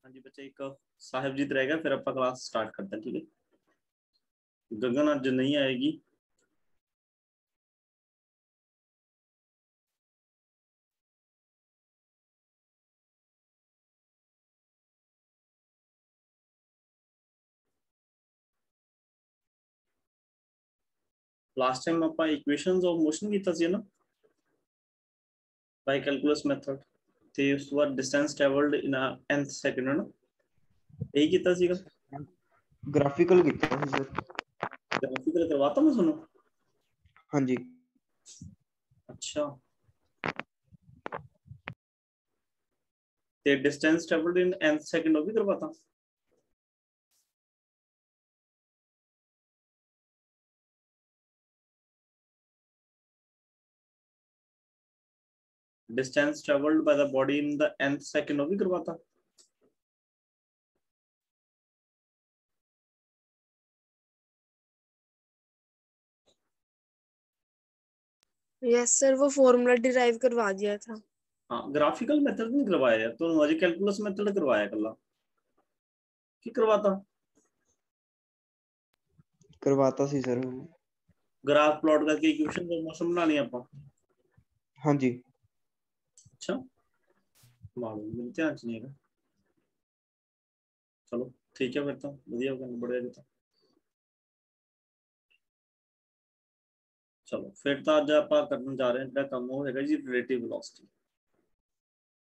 हाँ जी बच्चे, एक साहिबजीत रहेगा, फिर अपना क्लास स्टार्ट करते हैं। ठीक है, गगन आज नहीं आएगी। लास्ट टाइम ਆਪਾਂ ਇਕੁਏਸ਼ਨਸ ਆਫ ਮੋਸ਼ਨ ਕੀਤਾ ਸੀ ਨਾ, ਬਾਈ ਕੈਲਕੂਲਸ ਮੈਥਡ, ਤੇ ਉਸ ਤੋਂ ਬਾਅਦ ਡਿਸਟੈਂਸ ਟਰੈਵਲਡ ਇਨ nth ਸੈਕਿੰਡ, ਹੈ ਨਾ? ਇਹੀ ਕੀਤਾ ਸੀਗਾ। ग्राफिकल ਕੀਤਾ ਸੀ ਸਰ। ग्राफिकल करवाता मैं ਤੁਹਾਨੂੰ। हाँ जी। अच्छा, ਤੇ distance travelled in nth second ਉਹ ਵੀ ਕਰਵਾਤਾ। Distance travelled by the body in the nth second ਉਹ ਵੀ ਕਰਵਾਤਾ। यस सर, वो फॉर्मूला डिराइव करवा दिया था। हाँ, ग्राफिकल मेथड नहीं करवाया यार, तो अजे कैलकुलस मेथड करवाया कला की करवाता। करवाता सी सर। ग्राफ प्लॉट करके इक्वेशन का मौसम बनानी आप। हाँ जी। अच्छा, मालूम मेरे ध्यान च नहीं है। चलो ठीक है, फिर तो बढ़िया बढ़िया जी। चलो फिर तो अज आप करने जा रहे हैं, जो काम वो है जी रिलेटिव वेलोसिटी।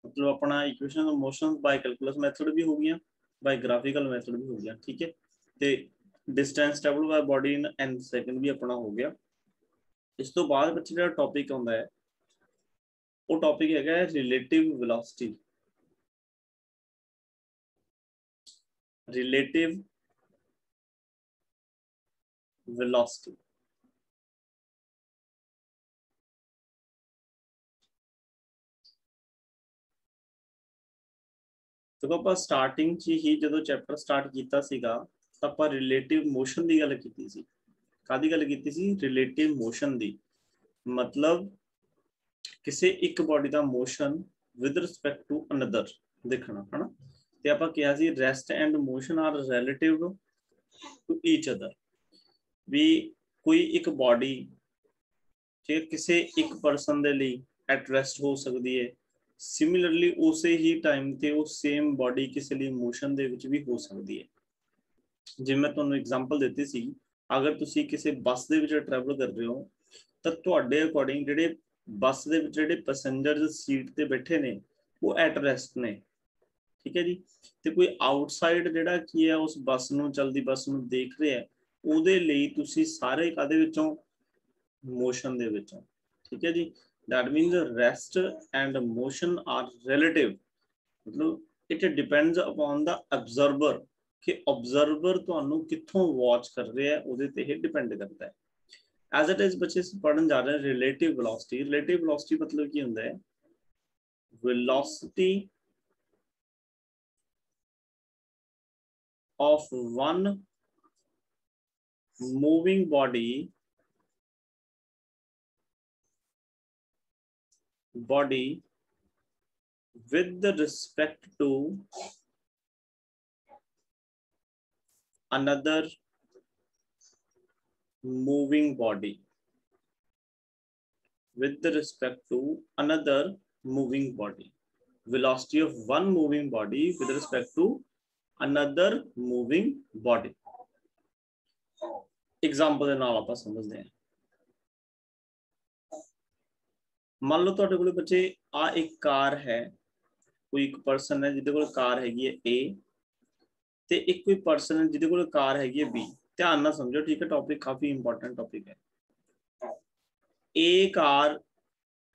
मतलब अपना equation of motion by calculus method भी हो गया, बाय ग्राफिकल मेथड भी हो गया। ठीक है, तो distance travel by body in nth second भी अपना हो गया। इस तो बाद बच्चे जो टॉपिक आता है वो टॉपिक है रिलेटिव वेलोसिटी। रिलेटिव वेलोसिटी तो आप स्टार्टिंग च ही जो चैप्टर स्टार्ट किया सीगा तो आप रिलेटिव मोशन की गल की सी। कादी गल की सी? रिलेटिव मोशन दी। मतलब किसी एक बॉडी का motion with respect to another देखना है ना। तो आप कहा सी rest and motion are relative to each other. भी कोई एक बॉडी ठीक किसी एक परसन दे लई एट रेस्ट हो सकती है, सिमिलरली उसे ही टाइम ते वो सेम बॉडी किसी लिए मोशन दे विच भी हो सकती है। जिवें मैं तुहानूं एग्जांपल देती सी, अगर तुसी किसी बस दे विच ट्रैवल कर रहे हो तो तुहाडे अकॉर्डिंग जिहड़े बस दे विच जिहड़े पैसेंजर्स सीट ते बैठे ने वो एट रेस्ट ने। ठीक है जी, तो कोई आउटसाइड जिहड़ा की है उस बस नूं चलदी बस नूं देख रहा है, उहदे लई तुसी सारे कादे विचों मोशन दे विचों। ठीक है जी, that means rest and motion are relative. मतलब it depends upon the observer कि ऑब्जर्वर तुहानू कित्थों वॉच कर रहा है, उहदे ते ही डिपेंड करता है। एज इट इज बच्चे पढ़न जा रहे हैं रिलेटिव वेलोसिटी। रिलेटिव वेलोसिटी मतलब की हुंदा है? Velocity of one moving body with respect to another moving body. With respect to another moving body. Velocity of one moving body with respect to another moving body. Example ਦੇ ਨਾਲ ਆਪਾਂ ਸਮਝਦੇ ਹਾਂ। मान लो ਤੁਹਾਡੇ ਕੋਲ ਬੱਚੇ ਆ ਇੱਕ ਕਾਰ ਹੈ, कोई एक पर्सन है ਜਿਹਦੇ ਕੋਲ ਕਾਰ ਹੈਗੀ ਹੈ A, ਤੇ ਇੱਕ ਕੋਈ पर्सन है ਜਿਹਦੇ ਕੋਲ ਕਾਰ ਹੈਗੀ ਹੈ B। ध्यान ਨਾਲ समझो, ठीक है, टॉपिक काफी इंपॉर्टेंट टॉपिक है। A car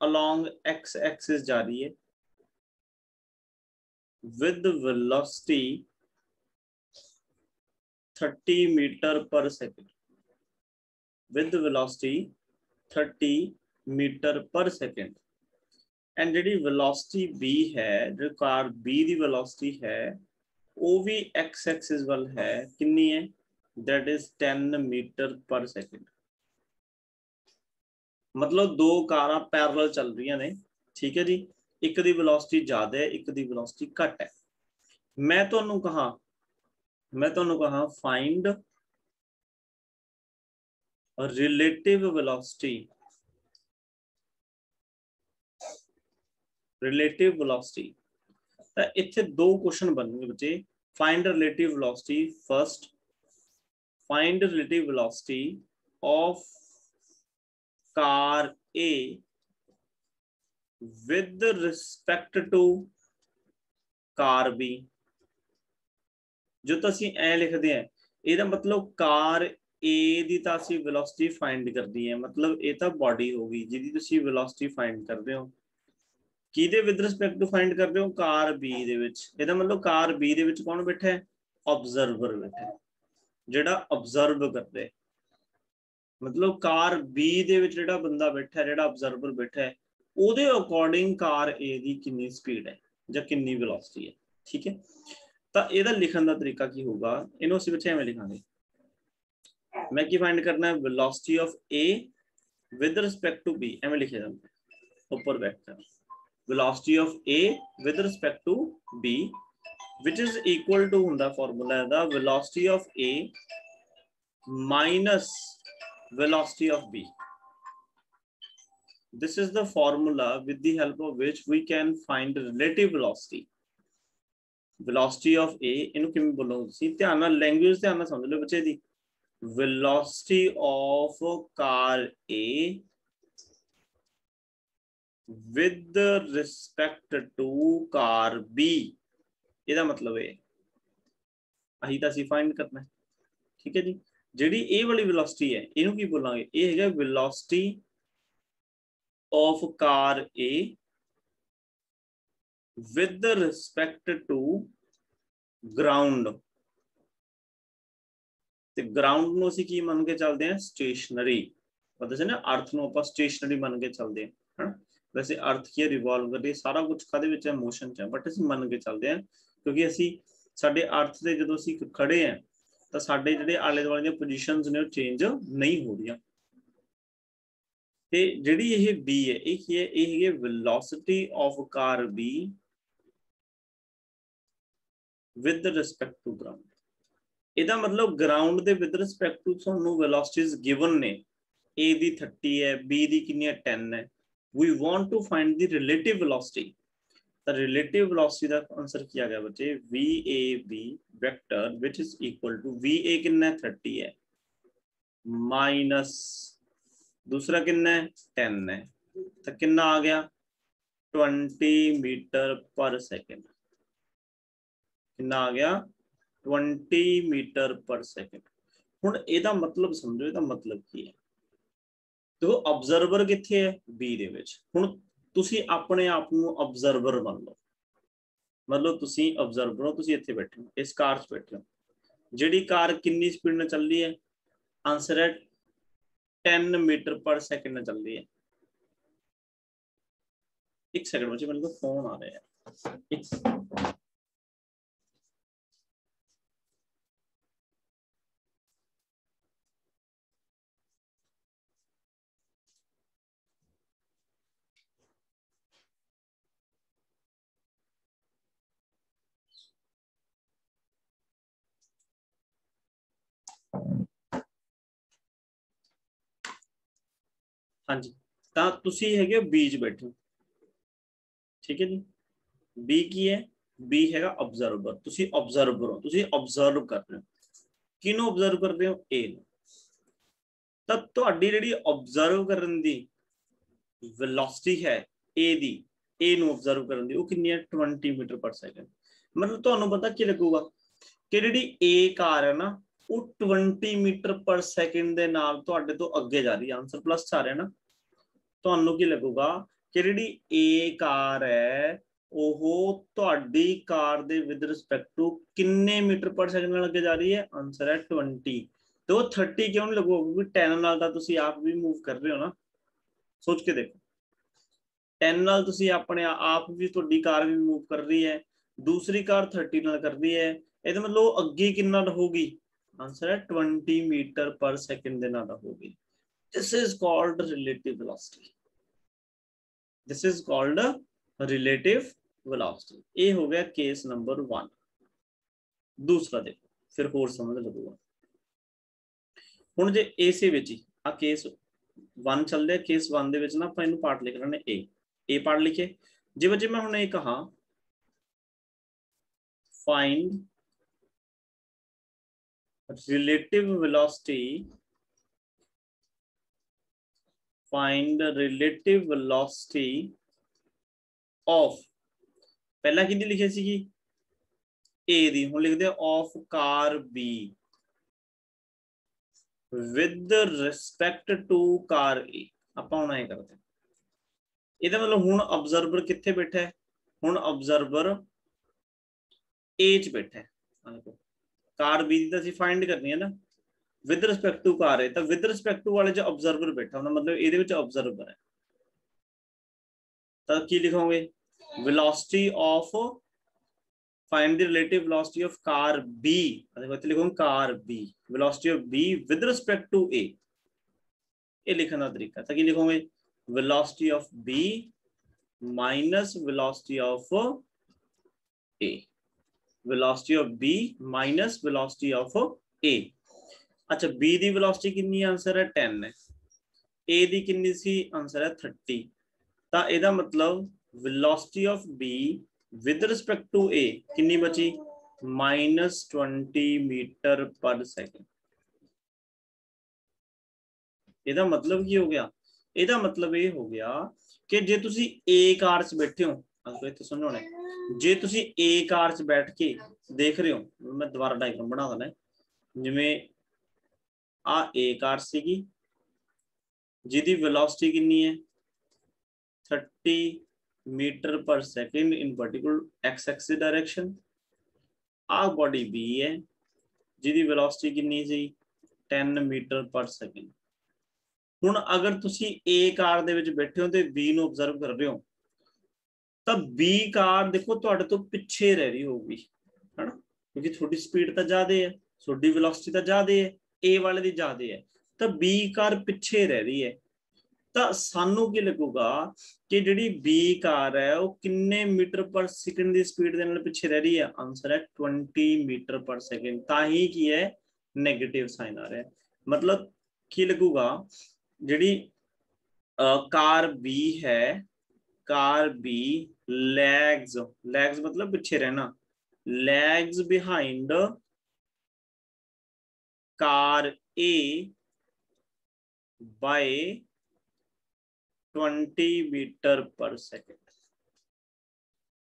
along x axis जा रही है with velocity 30 metre per second. with velocity 30 metre per second. And जी वेलोसिटी B है, जो कार B की वेलोसिटी है वो भी x एक्सिस वाल है, कितनी है? That is 10 metre per second. मतलब दो कारां पैरेलल चल रही ने। ठीक है जी, एक दी वेलोसिटी ज्यादा है, एक दी वेलोसिटी घट है। मैं ਤੁਹਾਨੂੰ कहा find relative velocity, relative velocity. तो इत्थे दो क्वेश्चन बनने बच्चे, find relative velocity first, find relative velocity of car A with respect to car B। जो तो ਅਸੀਂ ਐ ਲਿਖਦੇ ਆ, ਇਹਦਾ मतलब कार A ਦੀ ਤਾਂ ਅਸੀਂ वेलोसिटी फाइंड करनी है, मतलब ਇਹ ਤਾਂ बॉडी होगी ਜਿਹਦੀ ਤੁਸੀਂ वेलोसिटी फाइंड ਕਰਦੇ ਹੋ। किहदे विद रिस्पेक्ट टू फाइंड करते हो, कार बी दे विच। ਇਹਦਾ मतलब कार बी दे विच कौन बैठा है, ऑब्जर्वर बैठा है, ਜਿਹੜਾ ऑब्जर्व करते, मतलब कार बी दे विच ਜਿਹੜਾ ਬੰਦਾ बैठा है, ਜਿਹੜਾ ऑब्जर्वर बैठा है, ਉਹਦੇ अकॉर्डिंग कार ए ਦੀ कितनी स्पीड है ਜਾਂ कितनी वेलोसिटी है। ठीक है, ਤਾਂ ਇਹਦਾ ਲਿਖਣ ਦਾ ਤਰੀਕਾ ਕੀ ਹੋਊਗਾ, ਇਹਨੂੰ ਅਸੀਂ ਬੱਚੇ ਐਵੇਂ ਲਿਖਾਂਗੇ। मैं की फाइंड करना है, velocity of A with respect to B, ਐਵੇਂ ਲਿਖਿਆ ਜਾਂਦਾ है ऊपर vector, velocity of A with respect to B, which is equal to ਹੁੰਦਾ formula the velocity of A minus velocity of B. This is the formula with the help of which we can find relative velocity. Velocity of A, ਇਹਨੂੰ ਕਿਵੇਂ ਬੋਲੋਗੇ ਤੁਸੀਂ, ਧਿਆਨ ਨਾਲ language ਧਿਆਨ ਨਾਲ ਸਮਝ ਲਓ ਬੱਚੇ ਦੀ। velocity of car A with respect to car B, ਇਹਦਾ मतलब है अही ਤਾਂ ਅਸੀਂ फाइंड करना है। ठीक है जी, ਜਿਹੜੀ ਇਹ ਵਾਲੀ वेलोसिटी है ਇਹਨੂੰ ਕੀ ਬੋਲਾਂਗੇ, ਇਹ ਹੈਗਾ velocity of car A with respect to ground, ਤੇ ग्राउंड ਨੂੰ ਅਸੀਂ ਕੀ ਮੰਨ ਕੇ ਚੱਲਦੇ ਹਾਂ, स्टेशनरी। पता है ना, अर्थ ਨੂੰ ਆਪਾਂ स्टेशनरी ਮੰਨ ਕੇ ਚੱਲਦੇ ਹਾਂ। वैसे अर्थ की रिवॉल्व कर रही है, सारा कुछ कादे विच है, मोशन च है, बट ਅਸੀਂ ਮੰਨ ਕੇ ਚੱਲਦੇ ਹਾਂ क्योंकि ਅਸੀਂ ਸਾਡੇ अर्थ ਦੇ ਜਦੋਂ ਅਸੀਂ ਖੜੇ ਹਾਂ ਤਾਂ ਸਾਡੇ ਜਿਹੜੇ ਆਲੇ ਦੁਆਲੇ ਦੀਆਂ ਪੋਜੀਸ਼ਨਸ ਨੇ ਉਹ ਚੇਂਜ ਨਹੀਂ ਹੋ ਰਹੀਆਂ। ਤੇ ਜਿਹੜੀ ਇਹ B ਹੈ, ਇਹ ਕੀ ਹੈ, ਇਹ ਹੈਗੀ velocity of car B with respect to ground। ਇਹਦਾ मतलब ग्राउंड ਦੇ with respect to ਤੁਹਾਨੂੰ वेलोसिटीज गिवन ने, A ਦੀ 30 है, B ਦੀ कितनी है 10 है। We want to find the relative velocity। The relative velocity का आंसर किया गया बच्चे VAB vector which is equal to VA कितना है 30 है माइनस दूसरा कितना है 10 है, तो कितना आ गया 20 मीटर पर सेकेंड। कितना आ गया 20 मीटर पर सेकेंड। हुण ਇਹਦਾ मतलब समझो, ਇਹਦਾ मतलब ਕੀ ਹੈ, देखो ऑब्जर्वर किथे है, बी दे विच। हुण तुसी अपने आप नूं ऑब्जर्वर मान लो, मतलब तुसी ऑब्जर्वर हो, तुसी इत्थे बैठे हो, इस कार च बैठे हो, जिहड़ी कार कितनी स्पीड में चल रही है, आंसर है 10 मीटर पर सेकंड में चल रही है। एक सेकंड मुझे मेरे को फोन आ रहा है, हाँ जी। ਤਾਂ ਤੁਸੀਂ ਹੈਗੇ ਬੀ ਚ ਬੈਠੇ ਹੋ, ਠੀਕ ਹੈ ਜੀ। ਬੀ ਕੀ ਹੈ, ਬੀ ਹੈਗਾ ऑब्जर्वर, ਤੁਸੀਂ ऑब्जर्वर ਹੋ, ਤੁਸੀਂ ऑब्जर्व कर रहे हो, ਕਿਹਨੂੰ ऑब्जर्व ਕਰਦੇ ਹੋ, ए ਨੂੰ। ਤਾਂ ਤੁਹਾਡੀ ਜਿਹੜੀ ऑब्जर्व ਕਰਨ ਦੀ वेलोसिटी है ए दी, ए ਨੂੰ ऑब्जर्व ਕਰਨ ਦੀ, ਉਹ ਕਿੰਨੀ ਹੈ 20 मीटर पर सेकंड। मतलब ਤੁਹਾਨੂੰ ਪਤਾ ਕੀ ਲੱਗੂਗਾ ਕਿ ਜਿਹੜੀ ए ਕਾਰ ਹੈ ਨਾ, ਉਹ 20 मीटर पर सेकंड ਦੇ ਨਾਲ ਤੁਹਾਡੇ ਤੋਂ ਅੱਗੇ ਜਾ ਰਹੀ ਹੈ। ਆਨਸਰ ਪਲੱਸ ਆ ਰਿਹਾ ਨਾ, ਤੁਹਾਨੂੰ ਕੀ ਲੱਗੂਗਾ ਕਿ ਜਿਹੜੀ A ਕਾਰ ਹੈ ਉਹ ਤੁਹਾਡੀ ਕਾਰ ਦੇ ਵਿਦ ਰਿਸਪੈਕਟ ਟੂ ਕਿੰਨੇ ਮੀਟਰ ਪਰ ਸੈਕਿੰਡ ਨਾਲ ਅੱਗੇ ਜਾ ਰਹੀ ਹੈ, ਆਨਸਰ ਹੈ 20। ਤੇ ਉਹ 30 ਕਿਉਂ ਨਹੀਂ ਲੱਗੂਗਾ, ਕਿਉਂਕਿ 10 ਨਾਲ ਤਾਂ ਤੁਸੀਂ ਆਪ ਵੀ ਮੂਵ ਕਰ ਰਹੇ ਹੋ ਨਾ, सोच के देखो 10 नाल तुसी अपने आप भी, ਤੁਹਾਡੀ कार भी मूव कर रही है, दूसरी कार 30 नाल कर रही है, ਇਹਦਾ मतलब ਅੱਗੇ ਕਿੰਨਾ ਰਹੂਗੀ, आंसर है 20 मीटर पर सेकंड ਦੇ ਨਾਲ ਰਹੂਗੀ। This is called relative velocity। This is called relative velocity। ਇਹ ਹੋ ਗਿਆ केस नंबर 1। दूसरा देखो फिर होर समझ लगूगा। हुण जे इसे विच ही आ केस 1 चल रहा, केस 1 दे विच ना आपां इहनूं पार्ट लिख लेने ए पार्ट लिखे। जे बच्चे मैं हुण ये कहा find relative velocity, find the relative velocity of, पहला किहदी लिखी सीगी ए दी, हुण लिखदे of car B with respect to car A. आपां हुण ऐ करदे, ਇਹਦਾ मतलब हुण ऑब्जर्वर कित्थे बैठा है, हुण ऑब्जर्वर ए च बैठा है। कार बी दी तां असीं फाइंड करनी है ना विद रिस्पेक्ट टू कार ए, तां विद रिस्पेक्ट टू वाले च ऑब्जर्वर बैठा होना, मतलब ਇਹਦੇ ਵਿੱਚ ऑब्जर्वर है। तां की लिखोगे velocity of, find the relative velocity of car B, देखो इत्थे लिखोगे car B velocity of B with respect to A, ये लिखने का तरीका। तां की लिखोगे velocity of B minus velocity of A, velocity of B minus velocity of A. अच्छा बी दी वेलोसिटी कितनी, आंसर है 10 है, ए दी कितनी सी, आंसर है 30। ता एदा मतलब velocity of B with respect to A कितनी बची, -20 मीटर पर सेकंड। एदा मतलब की हो गया, एदा मतलब ये हो गया कि जे तुसी ए कार च बैठे हो, इत्थे सुनो ने, जे तुसी ए कार च बैठ के देख रहे हो, मैं दोबारा डायग्राम बना देना, जिवें आ ए कार सीगी जिहदी वेलोसिटी कितनी है 30 metre per second in particular X axis direction. आ बॉडी बी है जिहदी वेलोसिटी कितनी सी 10 मीटर पर सेकंड। हुण अगर तुसी ए कार दे विच बैठे हो ते बी नूं ऑब्जर्व कर रहे हो, तां बी कार देखो तुहाडे तो पिछे रह रही होगी, है ना, क्योंकि थोड़ी स्पीड तो ज्यादा है, थोड़ी वेलोसिटी तो ज्यादा है, ए वाले दी ज्यादा है, तो बी कार पिछे रह रही है। तो सानू की लगूगा कि जिहड़ी बी कार है वो किन्ने मीटर पर सेकंड की स्पीड दे नाल पिछे रह रही है, आंसर है 20 मीटर पर सेकंड। ताही की है नेगेटिव साइन आ रहा है, मतलब की लगूगा जिहड़ी कार बी है, कार बी लैग्स, लैग्स मतलब पिछे रहना, लैग्स बिहाइंड कार ए बाय 20 मीटर पर सेकंड।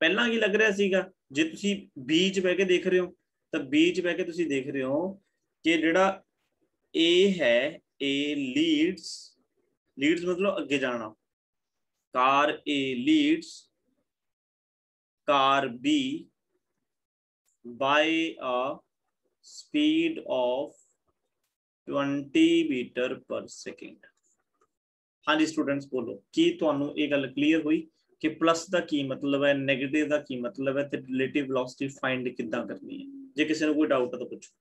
पहला की लग रहा सीगा, जे तुसी बी च बह के देख रहे हो तो बी च बह के तुसी देख रहे हो कि जिहड़ा ए है, ए लीड्स, लीड्स मतलब अगे जाना, car A leads car B by a speed of 20 metre per second. हाँ जी स्टूडेंट्स बोलो, की तुहानू ये गल क्लीयर हुई कि प्लस का की मतलब है, नेगेटिव का की मतलब है, ते रिलेटिव वेलोसिटी फाइंड किद्दां करनी है? जे किसी ने कोई डाउट है तो पूछो।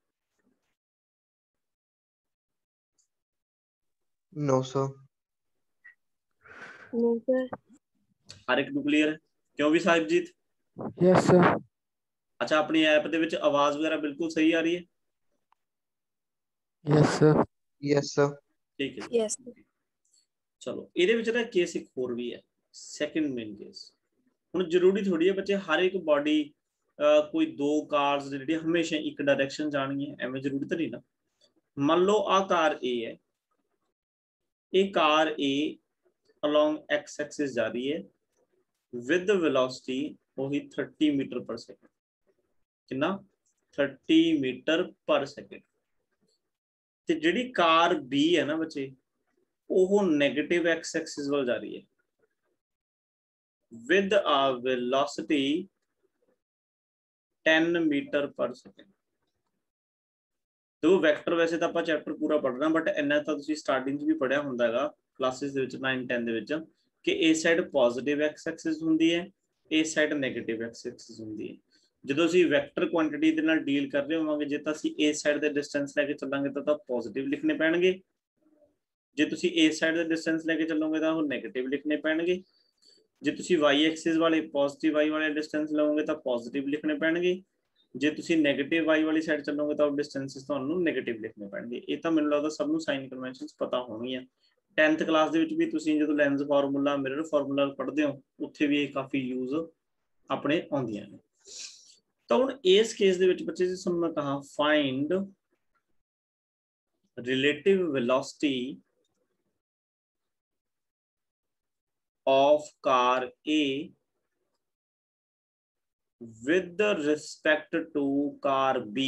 No sir. No sir. हर एक नू क्लियर है? क्यों भी साहिबजीत? Yes sir. अच्छा अपनी ऐप दे विच आवाज वगैरह बिल्कुल सही आ रही है? Yes sir. Yes sir. ठीक है यस सर। चलो ਇਹਦੇ ਵਿੱਚ ਨਾ केस एक होर भी है, सेकंड मेन केस। ਹੁਣ ਜ਼ਰੂਰੀ ਥੋੜੀ ਹੈ ਬੱਚੇ ਹਰ ਇੱਕ ਬੋਡੀ कोई दो कार्स ਜਿਹੜੀ ਹਮੇਸ਼ਾ ਇੱਕ डायरेक्शन ਜਾਣਗੀਆਂ, ਐਵੇਂ ਜ਼ਰੂਰੀ ਤਾਂ ਨਹੀਂ ਨਾ। ਮੰਨ ਲਓ ਆ ਕਾਰ A है, ਇਹ car A along x axis जा रही है with velocity वही 30 मीटर पर सेकंड, कितना 30 मीटर पर सेकंड। ਤੇ ਜਿਹੜੀ कार B है ना बच्चे, वो नेगेटिव एक्स एक्सिस वाल जा रही है with a velocity 10 metre per second. तो वैक्टर वैसे तो आप चैप्टर पूरा पढ़ना, बट इन्ना तो तुसी स्टार्टिंग भी पढ़िया हुंदा हैगा क्लासेस दे विच 9 10 दे विच कि ए साइड पॉजिटिव एक्स एक्सिस हुंदी है, ए साइड नेगेटिव एक्स एक्सिस हुंदी है। ਜਦੋਂ ਅਸੀਂ ਵੈਕਟਰ ਕੁਆਂਟੀਟੀ ਦੇ ਨਾਲ ਡੀਲ ਕਰ ਰਹੇ ਹੋਵਾਂਗੇ, ਜੇ ਤਾਂ ਅਸੀਂ ए ਸਾਈਡ ਦੇ ਡਿਸਟੈਂਸ ਲੈ ਕੇ ਚੱਲਾਂਗੇ ਤਾਂ ਪੋਜ਼ਿਟਿਵ ਲਿਖਣੇ ਪੈਣਗੇ, ਜੇ ਤੁਸੀਂ ए ਸਾਈਡ ਦੇ ਡਿਸਟੈਂਸ ਲੈ ਕੇ ਚੱਲੋਗੇ ਤਾਂ ਉਹ ਨੈਗੇਟਿਵ ਲਿਖਣੇ ਪੈਣਗੇ, ਜੇ ਤੁਸੀਂ y ਐਕਸਿਸ ਵਾਲੇ ਪੋਜ਼ਿਟਿਵ y ਵਾਲੇ डिस्टेंस ਲਓਗੇ ਤਾਂ पॉजिटिव लिखने पैणगे, जे तुसी नेगेटिव y वाली साइड चलोगे तो डिस्टेंसेस तुहानू नेगेटिव लिखने पैणगे। ये तो मैनूं लगदा सब नूं साइन कन्वेंशनस पता होणगीਆਂ। 10th क्लास ਦੇ ਵਿੱਚ भी तुसी ਜਦੋਂ लेंस फार्मूला मिरर फार्मूला पढ़ते हो उत्थे भी काफ़ी यूज अपने आउंदियां ने। तो हुण इस केस ਦੇ ਵਿੱਚ ਬੱਚੇ जी मैं कहा find relative velocity of car A with respect to car B।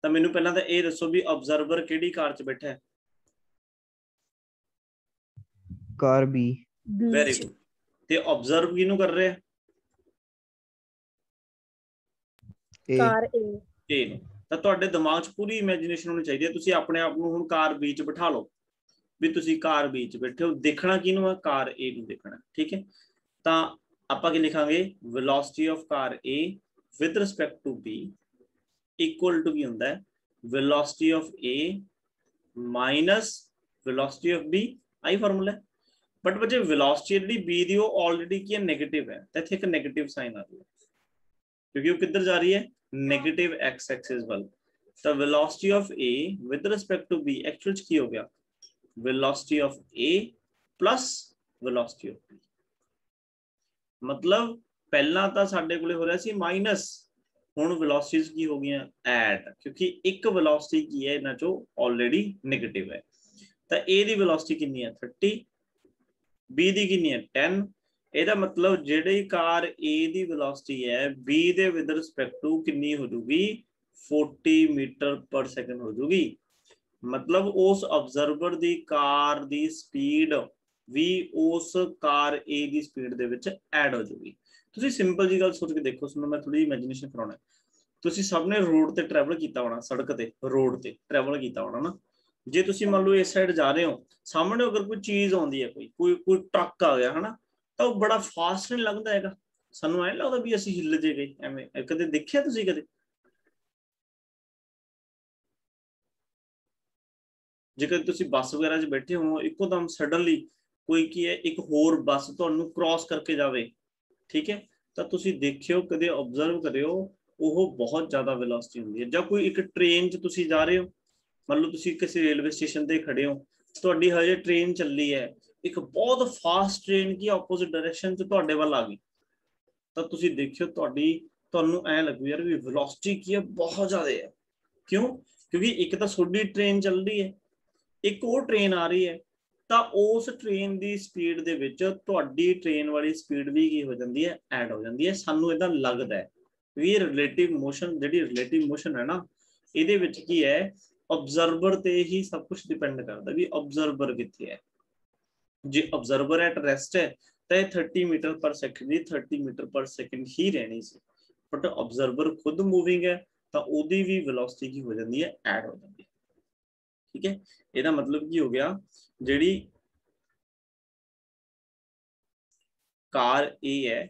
तो मैनू पहला तो ये दसो भी ऑब्जर्वर केड़ी कार च बैठा है? Car B. Very good. ते ऑब्जर्व किनू कर रहे हैं? कार ए नु। तो तुहाडे दिमाग च पूरी इमेजिनेशन होनी चाहिए। तुसी अपने आप नूं हुण कार बी च बिठा लो भी तुसी कार बी च बैठे हो, देखना किनू है? कार ए नूं देखना। ठीक है, तो आपां की लिखांगे velocity of car A with respect to B equal to की हुंदा है velocity of A minus velocity of B. आई फार्मूला है। बट बच्चे वेलोसिटी जिहड़ी बी दी वो ऑलरेडी की है नेगेटिव है, तो इत्थे एक नेगेटिव साइन आ रहा है क्योंकि वो किधर जा रही है? नेगेटिव एक्स एक्सिस वाल। तो velocity of A with respect to B actual की हो गया velocity of A plus velocity of B. मतलब पहला तो साडे कोले हो रहा सी माइनस, हुण वेलोसिटीज की हो गई ऐड क्योंकि एक वेलोसिटी की है इन्हां चो ऑलरेडी नेगेटिव है। तो ए दी वेलोसिटी कितनी है? 30, बी दी कितनी है? 10। ਇਹਦਾ मतलब ਜਿਹੜੀ कार ए दी वेलोसिटी है बी दे विद रिस्पेक्ट टू कितनी हो जाएगी? 40 मीटर पर सेकंड हो जाएगी। मतलब उस ऑब्जर्वर दी कार दी स्पीड भी उस car A the speed they which add हो जाएगी। तुसी सिंपल जी गल सोच के देखो, सुनो मैं थोड़ी इमेजिनेशन कराउणा। तुसी सब ने रोड ते ट्रैवल कीता होना, सड़क ते रोड ते ट्रैवल कीता होना ना। जे तुसी मान लो इस साइड जा रहे हो, सामने अगर कोई चीज आउंदी है, कोई ट्रक आ गया है ना, तो बड़ा फास्ट नहीं लगता है। सानू ऐ लगता भी असीं हिल जे गए एवें। कदे देखिया तुसीं? कदे जेकर तुसीं बस वगैरह च बैठे हो इकोदम सडनली कोई की है एक होर बस तुहानू क्रॉस करके जावे, ठीक है, तो तुसीं देखियो कदे ऑब्जर्व करियो वो बहुत ज्यादा वेलोसिटी होंदी है। जां कोई एक ट्रेन च तुसीं जा रहे हो, मान लो तुसीं किसी रेलवे स्टेशन ते खड़े हो, तुहाडी हजे ट्रेन चली है, एक बहुत फास्ट ट्रेन की ऑपोजिट डायरेक्शन च तुहाडे वाल आ गई, तो तुसीं देखियो तुहानू ऐ लगू यार भी वेलोसिटी की है बहुत ज्यादा है। क्यों? क्योंकि एक तो सोडी ट्रेन चल रही है, एक और ट्रेन आ रही है, तो उस ट्रेन की स्पीड दे विच तुहाडी ट्रेन वाली स्पीड भी की हो जाती है? ऐड हो जाती है। सानू इदां लगदा है भी रिलेटिव मोशन, जिहड़ी रिलेटिव मोशन है ना, इहदे विच की है ऑब्जर्वर ते ही सब कुछ डिपेंड करता भी ऑब्जर्वर कित्थे है। जे ऑब्जर्वर एट रेस्ट है तो 30 metre per second 30 metre per second ही रहनी सी, बट ऑब्जर्वर खुद मूविंग है तो ओदी भी वेलोसिटी की हो जाती है? ऐड हो जाती है। ठीक है, ਇਹਦਾ मतलब की हो गया ਜਿਹੜੀ कार ए है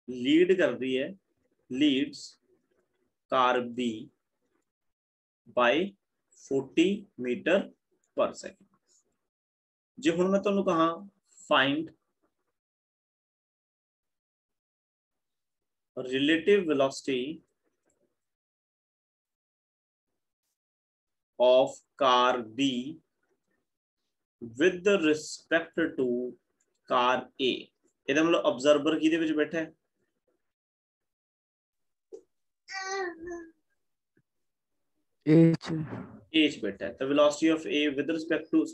लीड कर रही है, leads car B by 40 metre per second. जे हुण मैं तुहानू कहा find relative velocity of car B with respect to car A, ਇਹਦਾ मतलब ऑब्जर्वर किहदे विच बैठा है? A च बैठा है। तो velocity of A with respect to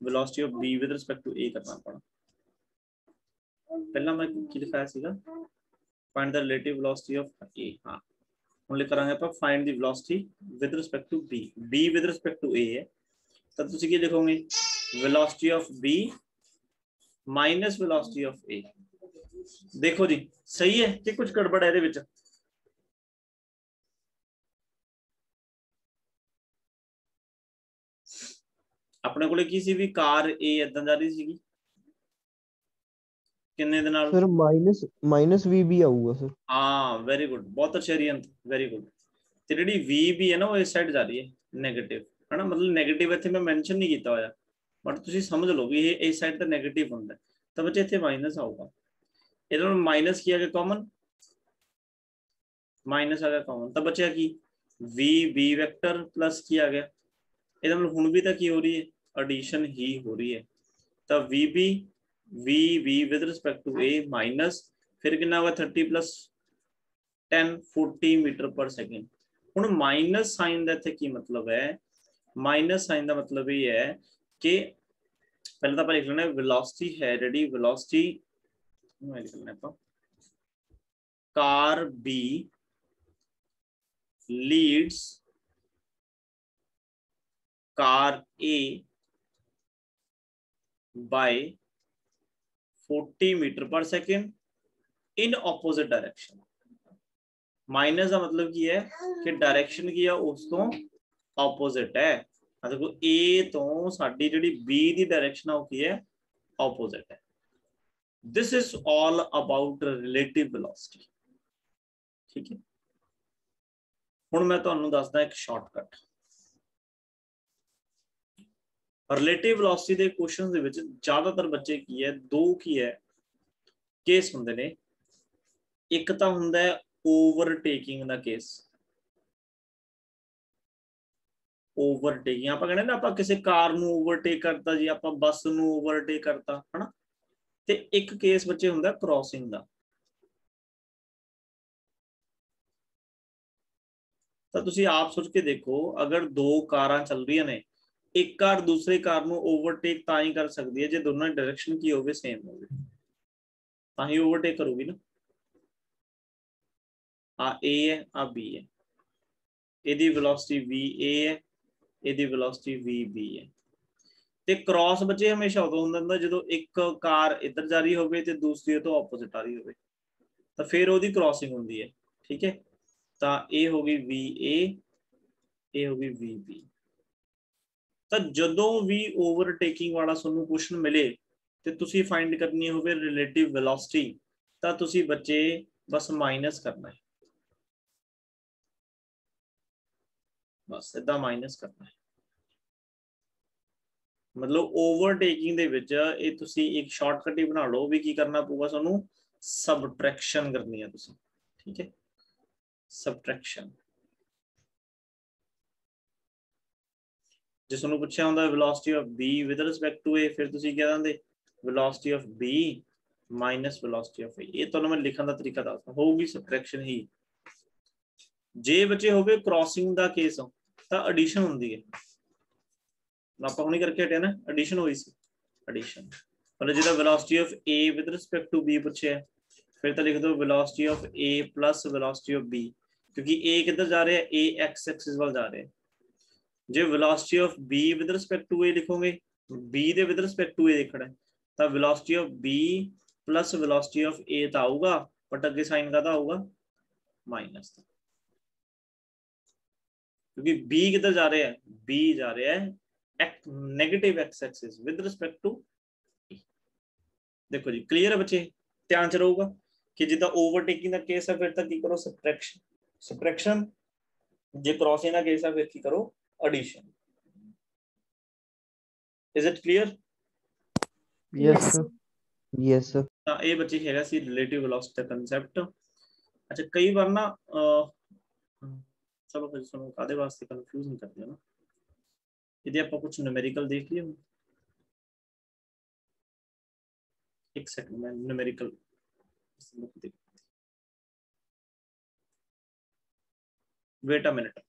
velocity of B with respect to A करना पड़ा। पहला मैं की लिखाया सीगा find the relative velocity of A। हाँ, हम लिख रहे हैं पर find the velocity with respect to B. B with respect to A है, तब तुसी क्या लिखोगे? Velocity of B minus velocity of A. देखो जी सही है कि कुछ गड़बड़ है ਇਹਦੇ ਵਿੱਚ? अपने कोले की सी भी कार ए इदां जा रही सीगी किन्ने दे नाल? सर माइनस वी भी आऊगा सर। हाँ वेरी गुड, बहुत अच्छे रियंत, वेरी गुड। ਤੇ ਜਿਹੜੀ v भी है ना वो इस साइड जा रही है नेगेटिव, है ना, मतलब नेगेटिव इत्थे मैं मेंशन नहीं किया होया, बट तुसी समझ लो भी ये इस साइड ਤੇ नेगेटिव ਹੁੰਦਾ, ਤਾਂ ਬੱਚੇ ਇੱਥੇ माइनस आऊगा। इधर माइनस किया गया कॉमन, माइनस आ गया कॉमन, तब बचा की वी बी वेक्टर प्लस की आ गया, ਇਹਦਾ मतलब ਹੁਣ भी तो की हो रही है, एडिशन ही हो रही है। तो V B with respect to A minus फिर कितना होगा 30 प्लस 10 40 मीटर पर सेकेंड। ਹੁਣ माइनस साइन का इत्थे की मतलब है, माइनस साइन का मतलब ये है कि पहले तो आप लिख लेना वेलोसिटी है रेडी, वेलोसिटी लिख लेना आप car B Leeds car A bye 40 metre per second in opposite direction. Minus का मतलब की है कि डायरेक्शन की है उस तो ऑपोजिट है, देखो ए तो साडी जिहड़ी बी दी डायरेक्शन है वो की है ऑपोजिट है। This is all about relative velocity. ठीक है, हुण मैं तुहानूं दसदा एक शॉर्टकट। रिलेटिव वेलोसिटी के क्वेश्चन दे विच ज्यादातर बच्चे की है दो की है केस हुंदे ने, एक तो हुंदा है ओवरटेकिंग दा केस। ओवरटेकिंग आप कहने ना, आप किसी कार नूं ओवरटेक करता जी, आप बस नूं ओवरटेक करता है ना। ते एक केस बच्चे हुंदा क्रॉसिंग दा। तो तुसी आप सोच के देखो, अगर दो कारां चल रही ने, एक कार दूसरे कार नूं ओवरटेक तां ही कर सकती है जे दोनों डायरेक्शन की होवे सेम होवे, तां ही ओवरटेक करूगी ना। आ ए है आ बी है, ਇਹਦੀ वेलोसिटी वी ए है, ਇਹਦੀ वेलोसिटी वी बी है। ਤੇ क्रॉस बच्चे हमेशा उदों ਹੁੰਦਾ ਜਦੋਂ ਇੱਕ ਕਾਰ ਇੱਧਰ ਜਾ ਰਹੀ ਹੋਵੇ ਤੇ ਦੂਸਰੀ ਤੋਂ ਆਪੋਜ਼ਿਟ ਆ ਰਹੀ ਹੋਵੇ, ਤਾਂ ਫਿਰ ਉਹਦੀ क्रॉसिंग ਹੁੰਦੀ ਹੈ। ठीक है, ਤਾਂ ਇਹ ਹੋ ਗਈ वी ए, ਇਹ ਹੋ ਗਈ वी बी। ਤਾਂ ਜਦੋਂ ਵੀ ਓਵਰਟੇਕਿੰਗ ਵਾਲਾ ਤੁਹਾਨੂੰ ਕੁਐਸਚਨ ਮਿਲੇ ਤੇ ਤੁਸੀਂ ਫਾਈਂਡ ਕਰਨੀ ਹੋਵੇ ਰਿਲੇਟਿਵ ਵੈਲੋਸਿਟੀ, ਤਾਂ ਤੁਸੀਂ ਬੱਚੇ बस माइनस करना है, बस इदा माइनस करना है। मतलब ओवरटेकिंग दे विच ये तुसी एक शॉर्टकट ही बना लो भी की करना पऊगा सानू, सबट्रैक्शन करनी है तुसी। ठीक है, सबट्रैक्शन। जे सानू पूछा हुंदा velocity of B with respect to A, फिर तुसी क्या दंदे velocity of B minus velocity of A. ये तो मैं लिखण दा तरीका दसदा, होगी सबट्रैक्शन ही। जे बच्चे होवे क्रॉसिंग दा केस तां एडिशन हुंदी है, आप हुणे करके हटे ना, एडिशन हुई सी एडिशन। मतलब जिहदा velocity of A with respect to B पूछे, फिर तो लिख दो velocity of A plus velocity of B, क्योंकि ए किधर जा रहे हैं, ए एक्स एक्सिस वाल जा रहे हैं। जो velocity of B with respect to A लिखोगे, बी दे विद रिस्पेक्ट टू ए देखना है, तो velocity of B plus velocity of A तो आऊगा, बट अगे साइन का आऊगा माइनस, क्योंकि बी किधर जा रहे हैं, बी जा रहे हैं negative X axis with respect to. देखो जी क्लियर है बच्चे, ध्यान च रहूगा कि जिदा ओवरटेकिंग का केस है फिर तक की करो सबट्रैक्शन, सबट्रैक्शन जे क्रॉसिंग का केस है फिर की करो addition. Is it clear? Yes sir, yes sir. ਤਾਂ ਇਹ ਬੱਚੇ ਹੈਗਾ ਸੀ ਰਿਲੇਟਿਵ ਵੈਲੋਸਿਟੀ ਦਾ ਕਨਸੈਪਟ। ਅੱਛਾ ਕਈ ਵਾਰ ਨਾ ਚਲੋ ਫਿਰ ਤੁਹਾਨੂੰ ਕਾਦੇ ਵਾਸਤੇ ਕਨਫਿਊਜ਼ ਨਹੀਂ ਕਰਦੇ ਨਾ, यदि आप कुछ न्यूमेरिकल देख लिए, एक सेकंड में न्यूमेरिकल वेट अ मिनट।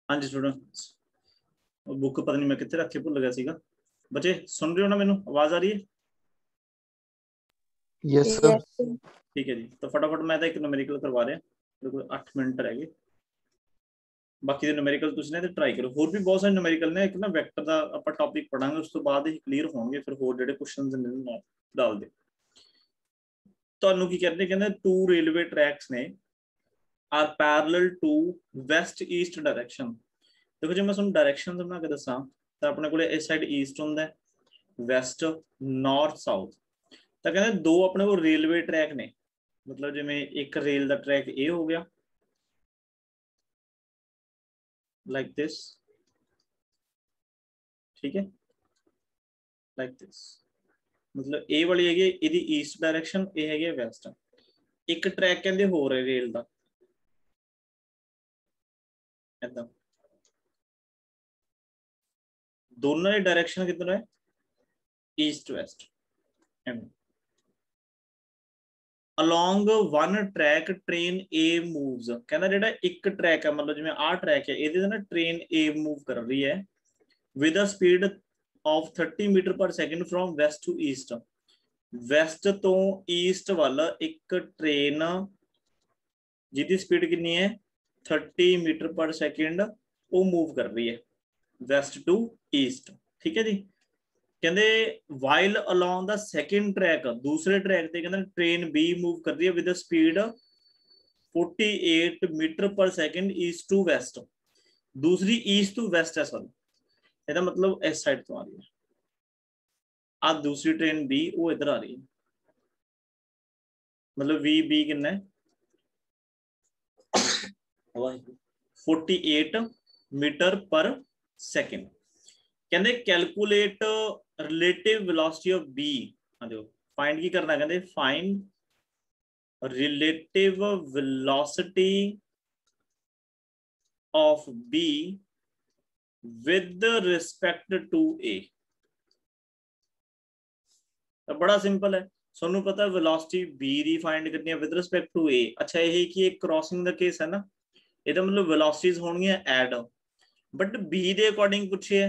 हाँ जी स्टूडेंट्स, बुक पता नहीं मैं कितने रख के भुल गया सीगा। बच्चे सुन रहे हो ना, मैनू आवाज आ रही है? Yes sir. यस ठीक है जी, तो फटाफट मैं तो एक न्यूमेरिकल करवा रहा, बिल्कुल 8 मिनट रह गए। बाकी ਦੇ न्यूमेरिकल ਤੁਸੀਂ ਨੇ ਤੇ ਟਰਾਈ ਕਰੋ। ਹੋਰ ਵੀ ਬਹੁਤ ਸਾਰੇ न्यूमेरिकल ਨੇ, ਇੱਕ ਨਾ ਵੈਕਟਰ ਦਾ ਆਪਾਂ ਟੌਪਿਕ ਪੜਾਂਗੇ, ਉਸ ਤੋਂ ਬਾਅਦ ਹੀ ਕਲੀਅਰ ਹੋਣਗੇ ਫਿਰ ਹੋਰ ਜਿਹੜੇ ਕੁਐਸਚਨਸ ਨੇ ਨਾਲ ਡਾਲ ਦੇ। ਤੁਹਾਨੂੰ ਕੀ ਕਹਿੰਦੇ, ਕਹਿੰਦੇ ਟੂ ਰੇਲਵੇ ਟਰੈਕਸ ਨੇ are parallel to west east direction. देखो जो मैं तुहानू डायरेक्शन बना के दसा, तो अपने को इस साइड ईस्ट होंदा है, वैस्ट नॉर्थ साउथ। तो कहते दो अपने को रेलवे ट्रैक ने, मतलब जिवें एक रेल का ट्रैक ए हो गया लाइक दिस, ठीक है, लाइक दिस, मतलब ए वाली है इहदी ईस्ट डायरेक्शन, ए है वैस्ट। एक ट्रैक कहते हो रहा है रेल का ऐदा, दोनों की डायरेक्शन किधर है, east west. along one track train A moves, कहना जेड़ा एक ट्रैक है, मतलब जिवें आ ट्रैक है, ਇਹਦੇ ਤੇ ਨਾ ट्रेन A मूव कर रही है with a speed of 30 metre per second from west to east। west तो east वाला एक ट्रेन जिहदी स्पीड कितनी है 30 मीटर पर सेकंड, वो मूव कर रही है west to east, ठीक है जी। कहते while along the second track, दूसरे ट्रैक पे कहते ट्रेन बी मूव कर रही है with speed 48 metre per second east to waste. दूसरी ईस्ट टू वेस्ट है सर, ਇਹਦਾ मतलब इस साइड तो आ रही है, आ दूसरी ट्रेन बी वो इधर आ रही है, मतलब वी बी कितना है 48 मीटर पर सेकंड। कहते calculate relative velocity of B, find की करना, कहते find relative velocity of B with respect to A. तो बड़ा सिंपल है, सोनू पता है वेलोसिटी बी दी फाइंड करनी है विद रिस्पेक्ट टू ए। अच्छा यही कि एक क्रॉसिंग दा केस है ना, ਇਹਦਾ मतलब वेलोसिटीज होंगी ऐड, बट बी दे अकॉर्डिंग पूछी है,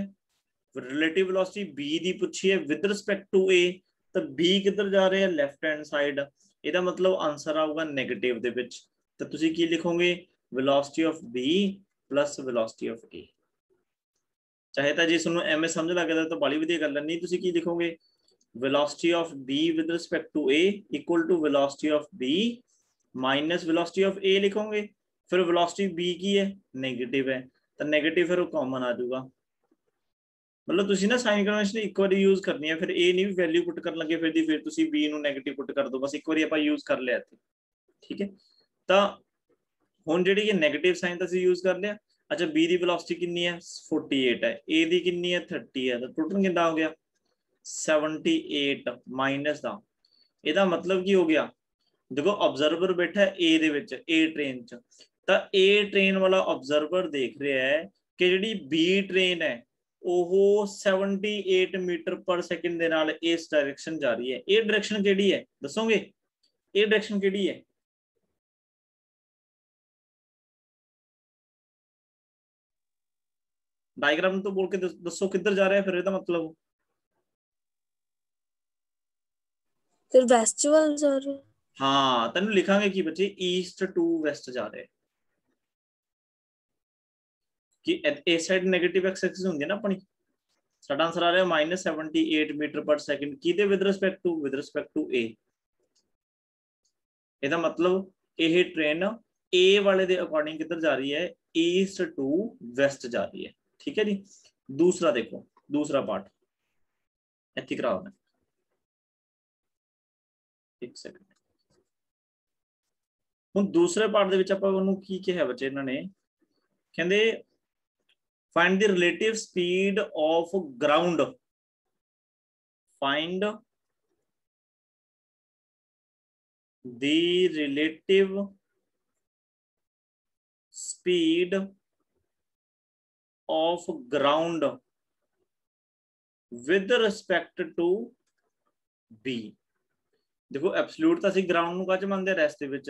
रिलेटिव वेलोसिटी बी दी पूछी है विद रिस्पेक्ट टू ए, तो बी किधर जा रहे हैं लेफ्ट हैंड साइड, ਇਹਦਾ मतलब आंसर आऊगा नेगेटिव दे विच। तो तुसी की लिखोगे velocity of B plus velocity of A. चाहे तो जी सुनो एम समझ लग गया तो बड़ी वधिया गल है, नहीं तुसी की लिखोगे velocity of B with respect to A equal to velocity of B minus velocity of A लिखोगे। फिर वेलोसिटी बी की है नेगेटिव है, तो नेगेटिव फिर कॉमन आ जाऊगा। मतलब तुसी ना साइन कन्वेंशन एक बार यूज करनी है, फिर ए नहीं वैल्यू पुट कर लगे फिर तुसी बी नु नेगेटिव पुट कर दो, बस एक बार आपां यूज कर लिया इत्थे, ठीक है। तो हुण जिहड़ी ये नेगेटिव साइन तो असीं यूज कर लिया। अच्छा बी दी वेलोसिटी कितनी है 48 है, ए दी कितनी है 30 है, तो टोटल कितना हो गया 78 माइनस दा, ਇਹਦਾ मतलब की हो गया, देखो ऑब्जर्वर बैठा है ए दे विच ए ट्रेन च, तो ए ट्रेन वाला ऑब्जर्वर देख रहा है कि जिहड़ी बी ट्रेन है वो 78 मीटर पर सेकंड दे नाल इस डायरेक्शन जा रही है। ये डायरेक्शन केड़ी है दसोगे, ये डायरेक्शन केड़ी है? डायग्राम तो बोल के दसो किधर जा रहा है, फिर ਇਹਦਾ मतलब फिर वेस्ट वाल जा रहे हैं। हाँ तेन लिखांगे कि बच्चे ईस्ट टू वेस्ट जा रहे हैं, कि ए साइड नेगेटिव एक्स एक्सिस होंगी ना अपनी। साडा आंसर आ रहा है -78 मीटर पर सेकंड किदे विद रिस्पेक्ट टू ए। ਇਹਦਾ मतलब ਇਹ ट्रेन ए वाले दे अकॉर्डिंग किधर जा रही है, ईस्ट टू वेस्ट जा रही है, ठीक है जी। दूसरा देखो, दूसरा पार्ट इत्थे कराओ ना, एक सेकंड। ਹੁਣ दूसरे पार्ट ਦੇ ਵਿੱਚ ਆਪਾਂ ਉਹਨੂੰ ਕੀ ਕਿਹਾ ਬੱਚੇ ਇਹਨਾਂ ਨੇ, ਕਹਿੰਦੇ find the relative speed of ground, find the relative speed of ground with respect to b। देखो एब्सोल्यूट तो ग्राउंड ਨੂੰ ਕੱਚ ਮੰਨਦੇ ਰੈਸਟ ਦੇ ਵਿੱਚ,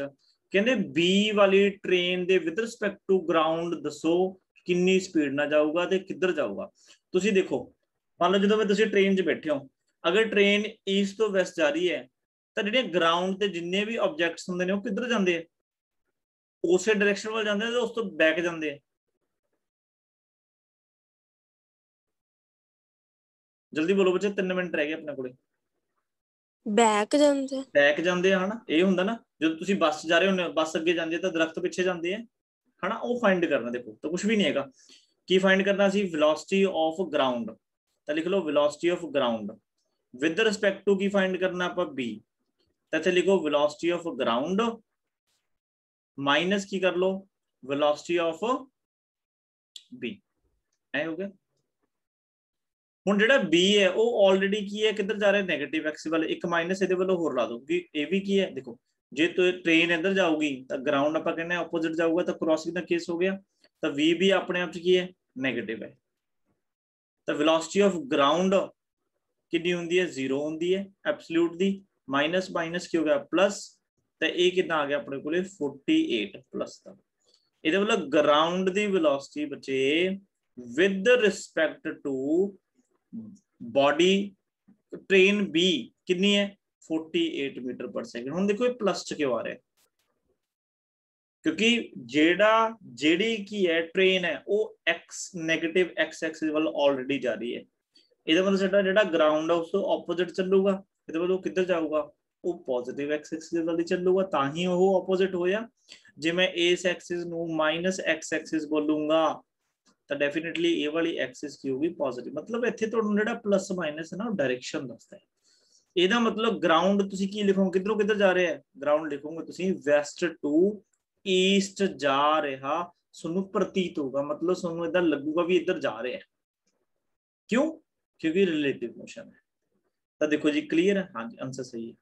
ਕਹਿੰਦੇ बी वाली ट्रेन ਦੇ विद रिस्पेक्ट टू ग्राउंड दसो ਕਿੰਨੀ ਸਪੀਡ ਨਾਲ ਜਾਊਗਾ ਤੇ ਕਿੱਧਰ ਜਾਊਗਾ। ਤੁਸੀਂ ਦੇਖੋ ਮੰਨ ਲਓ ਜਦੋਂ ਤੁਸੀਂ ਟ੍ਰੇਨ 'ਚ ਬੈਠੇ ਹੋ, ਅਗਰ ਟ੍ਰੇਨ ਈਸਟ ਤੋਂ ਵੈਸਟ ਜਾ ਰਹੀ ਹੈ ਤਾਂ ਜਿਹੜੇ ਗਰਾਊਂਡ ਤੇ ਜਿੰਨੇ ਵੀ ਆਬਜੈਕਟਸ ਹੁੰਦੇ ਨੇ ਉਹ ਕਿੱਧਰ ਜਾਂਦੇ ਆ, ਉਸੇ ਡਾਇਰੈਕਸ਼ਨ ਵੱਲ ਜਾਂਦੇ ਨੇ ਤੇ ਉਸ ਤੋਂ ਬੈਕ ਜਾਂਦੇ ਆ। ਜਲਦੀ ਬੋਲੋ ਬੱਚੇ, 3 ਮਿੰਟ ਰਹਿ ਗਏ ਆਪਣੇ ਕੋਲੇ। ਬੈਕ ਜਾਂਦੇ ਬੈਕ ਜਾਂਦੇ ਆ ਹਨਾ। ਇਹ ਹੁੰਦਾ ਨਾ ਜਦੋਂ ਤੁਸੀਂ ਬੱਸ ਜਾ ਰਹੇ ਹੁੰਦੇ ਹੋ, ਬੱਸ ਅੱਗੇ ਜਾਂਦੀ ਹੈ ਤਾਂ ਦਰਖਤ ਪਿੱਛੇ ਜਾਂਦੇ ਆ ਹਨਾ, ਉਹ ਫਾਈਂਡ ਕਰਨਾ। ਦੇਖੋ ਤਾਂ ਕੁਝ ਵੀ ਨਹੀਂ ਹੈਗਾ, ਕੀ ਫਾਈਂਡ ਕਰਨਾ ਸੀ, ਵੈਲੋਸਿਟੀ ਆਫ ਗਰਾਊਂਡ। ਤਾਂ ਲਿਖ ਲਓ velocity of ground with respect to ਕੀ ਫਾਈਂਡ ਕਰਨਾ ਆਪਾਂ b, ਤਾਂ ਇੱਥੇ ਲਿਖੋ ਵੈਲੋਸਿਟੀ ਆਫ ਗਰਾਊਂਡ ਮਾਈਨਸ ਕੀ ਕਰ ਲਓ ਵੈਲੋਸਿਟੀ ਆਫ b, ਐ ਹੋ ਗਿਆ। ਹੁਣ ਜਿਹੜਾ b ਹੈ ਉਹ ਆਲਰੇਡੀ ਕੀ ਹੈ, ਕਿੱਧਰ ਜਾ ਰਿਹਾ, ਨੈਗੇਟਿਵ ਐਕਸ ਵੱਲ। ਇੱਕ ਮਾਈਨਸ ਇਹਦੇ ਵੱਲੋਂ ਹੋਰ ਲਾ ਦੋ ਕਿ ਇਹ ਵੀ ਕੀ ਹੈ। ਦੇਖੋ ਜੇ ਟ੍ਰੇਨ ਇੱਧਰ ਜਾਊਗੀ ਤਾਂ ਗਰਾਊਂਡ ਆਪਾਂ ਕਹਿੰਦੇ ਆ ਆਪੋਜ਼ਿਟ ਜਾਊਗਾ, ਤਾਂ ਕ੍ਰੋਸਿੰਗ ਦਾ ਕੇਸ ਹੋ ਗਿਆ, ਤਾਂ v ਵੀ ਆਪਣੇ ਆਪ ਚ ਕੀ ਹੈ, ਨੈਗੇਟਿਵ ਹੈ। ਤਾਂ ਵੈਲੋਸਿਟੀ ਆਫ ਗਰਾਊਂਡ ਕਿੰਨੀ ਹੁੰਦੀ ਹੈ, 0 ਹੁੰਦੀ ਹੈ ਐਬਸੋਲੂਟ ਦੀ, ਮਾਈਨਸ ਮਾਈਨਸ ਕੀ ਹੋ ਗਿਆ ਪਲੱਸ, ਤਾਂ ਇਹ ਕਿੰਨਾ ਆ ਗਿਆ ਆਪਣੇ ਕੋਲੇ 48 ਪਲੱਸ ਦਾ। ਇਹਦੇ ਵੱਲੋਂ ਗਰਾਊਂਡ ਦੀ ਵੈਲੋਸਿਟੀ ਬੱਚੇ with respect to body train B कितनी है 48 मीटर पर सेकंड। ਹੁਣ ਦੇਖੋ ਇਹ ਪਲੱਸ ਚ ਕਿਉਂ ਆ ਰਿਹਾ, ਕਿਉਂਕਿ ਜਿਹੜੀ ਕੀ ਹੈ ਟ੍ਰੇਨ ਹੈ ਉਹ x ਨੈਗੇਟਿਵ x ਐਕਸਿਸ ਵੱਲ ਆਲਰੇਡੀ ਜਾ ਰਹੀ ਹੈ। ਇਹਦੇ ਵੱਲ ਸਾਡਾ ਜਿਹੜਾ ਗਰਾਊਂਡ ਹੈ ਉਸ ਤੋਂ ਆਪੋਜ਼ਿਟ ਚੱਲੂਗਾ, ਇਹਦੇ ਵੱਲ ਕਿੱਧਰ ਜਾਊਗਾ, ਉਹ ਪੋਜ਼ਿਟਿਵ x ਐਕਸਿਸ ਵੱਲ ਚੱਲੂਗਾ, ਤਾਂ ਹੀ ਉਹ ਆਪੋਜ਼ਿਟ ਹੋਇਆ। ਜੇ ਮੈਂ ਇਸ ਐਕਸਿਸ ਨੂੰ ਮਾਈਨਸ x ਐਕਸਿਸ ਬੋਲੂੰਗਾ ਤਾਂ ਡੈਫੀਨਿਟਲੀ ਇਹ ਵਾਲੀ ਐਕਸਿਸ ਕੀ ਹੋਊਗੀ, ਪੋਜ਼ਿਟਿਵ। ਮਤਲਬ ਇੱਥੇ ਤੁਹਾਨੂੰ ਜਿਹੜਾ ਪਲੱਸ ਮਾਈਨਸ ਹੈ ਨਾ ਉਹ ਡਾਇਰੈਕਸ਼ਨ ਦੱਸਦਾ ਹੈ। ਇਹਦਾ ਮਤਲਬ ਗਰਾਊਂਡ ਤੁਸੀਂ ਕੀ ਲਿਖੋਗੇ, ਕਿੱਧਰੋਂ ਕਿੱਧਰ ਜਾ ਰਿਹਾ ਹੈ, ਗਰਾਊਂਡ ਲਿਖੋਗੇ ਤੁਸੀਂ ਵੈਸਟ ਟੂ ਈਸਟ ਜਾ ਰਿਹਾ, ਤੁਹਾਨੂੰ ਪ੍ਰਤੀਤ ਹੋਊਗਾ, ਮਤਲਬ ਤੁਹਾਨੂੰ ਇਦਾਂ ਲੱਗੂਗਾ ਵੀ ਇੱਧਰ ਜਾ ਰਿਹਾ ਹੈ। ਕਿਉਂ, ਕਿਉਂਕਿ ਰਿਲੇਟਿਵ ਮੋਸ਼ਨ ਹੈ। ਤਾਂ ਦੇਖੋ ਜੀ ਕਲੀਅਰ ਹੈ, ਹਾਂਜੀ ਆਨਸਰ ਸਹੀ ਹੈ।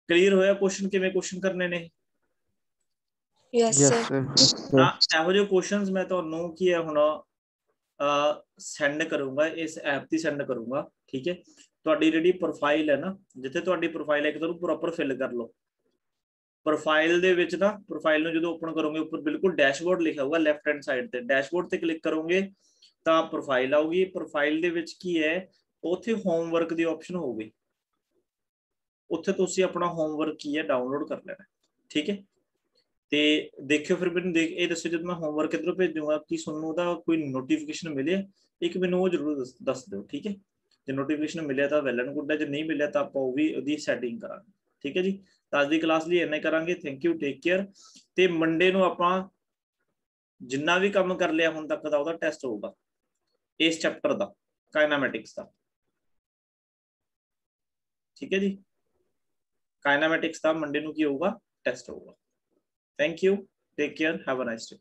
ਕਲੀਅਰ ਹੋਇਆ ਕੁਐਸਚਨ ਕਿਵੇਂ ਕੁਐਸਚਨ ਕਰਨੇ ਨੇ। Yes yes sir. सर। ਹਾਂ ਇਹੋ ਜਿਹੇ ਕੁਐਸਚਨਸ ਮੈਂ ਤੁਹਾਨੂੰ ਕੀ ਹੈ ਹੁਣ ਸੈਂਡ ਕਰੂੰਗਾ, ਇਸ ਐਪ ਤੇ ਸੈਂਡ ਕਰੂੰਗਾ, ਠੀਕ ਹੈ। ਤੁਹਾਡੀ ਜਿਹੜੀ ਪ੍ਰੋਫਾਈਲ ਹੈ ਨਾ, ਜਿੱਥੇ ਤੁਹਾਡੀ ਪ੍ਰੋਫਾਈਲ ਹੈ ਕਿ ਤੁਹਾਨੂੰ ਪ੍ਰੋਪਰ ਫਿਲ ਕਰ ਲਓ। ਪ੍ਰੋਫਾਈਲ ਦੇ ਵਿੱਚ ਨਾ, ਪ੍ਰੋਫਾਈਲ ਨੂੰ ਜਦੋਂ ਓਪਨ ਕਰੋਗੇ ਉੱਪਰ ਬਿਲਕੁਲ ਡੈਸ਼ਬੋਰਡ ਲਿਖਿਆ ਹੋਊਗਾ ਲੈਫਟ ਹੈਂਡ ਸਾਈਡ ਤੇ, ਡੈਸ਼ਬੋਰਡ ਤੇ ਕਲਿੱਕ ਕਰੋਗੇ ਤਾਂ ਪ੍ਰੋਫਾਈਲ ਆਊਗੀ। ਪ੍ਰੋਫਾਈਲ ਦੇ ਵਿੱਚ ਕੀ ਹੈ, ਉੱਥੇ ਹੋਮਵਰਕ ਦੀ ਆਪਸ਼ਨ ਹੋਊਗੀ, ਉੱਥੇ ਤੁਸੀਂ ਆਪਣਾ ਹੋਮਵਰਕ ਕੀ ਹੈ ਡਾਊਨਲੋਡ ਕਰ ਲੈਣਾ, ਠੀਕ ਹੈ। ਤੇ ਦੇਖਿਓ ਫਿਰ ਮੈਨੂੰ ਇਹ ਦੱਸਿਓ ਜਦੋਂ ਮੈਂ ਹੋਮਵਰਕ ਇੱਧਰੋਂ ਭੇਜੂਗਾ ਕਿ ਤੁਹਾਨੂੰ ਉਹਦਾ ਕੋਈ ਨੋਟੀਫਿਕੇਸ਼ਨ ਮਿਲੇ, ਇੱਕ ਮੈਨੂੰ ਉਹ ਜ਼ਰੂਰ ਦੱਸ ਦਿਓ, ਠੀਕ ਹੈ। ਜੇ ਨੋਟੀਫਿਕੇਸ਼ਨ ਮਿਲਿਆ ਤਾਂ ਵੈਲ ਐਂਡ ਗੁੱਡ ਹੈ, ਜੇ ਨਹੀਂ ਮਿਲਿਆ ਤਾਂ ਆਪਾਂ ਉਹ ਵੀ ਉਹਦੀ ਸੈਟਿੰਗ ਕਰਾਂਗੇ, ਠੀਕ ਹੈ ਜੀ। ਤਾਂ ਅੱਜ ਦੀ ਕਲਾਸ ਲਈ ਇੰਨਾ ਕਰਾਂਗੇ। Thank you, take care. ਤੇ ਮੰਡੇ ਨੂੰ ਆਪਾਂ ਜਿੰਨਾ ਵੀ ਕੰਮ ਕਰ ਲਿਆ ਹੁਣ ਤੱਕ ਦਾ ਉਹਦਾ ਟੈਸਟ ਹੋਊਗਾ, ਇਸ ਚੈਪਟਰ ਦਾ ਕਾਇਨਾਮੈਟਿਕਸ ਦਾ, ਠੀਕ ਹੈ ਜੀ। ਕਾਇਨਾਮੈਟਿਕਸ ਦਾ ਮੰਡੇ ਨੂੰ ਕੀ ਹੋਊਗਾ, ਟੈਸਟ ਹੋਊਗਾ। Thank you. Take care. Have a nice day.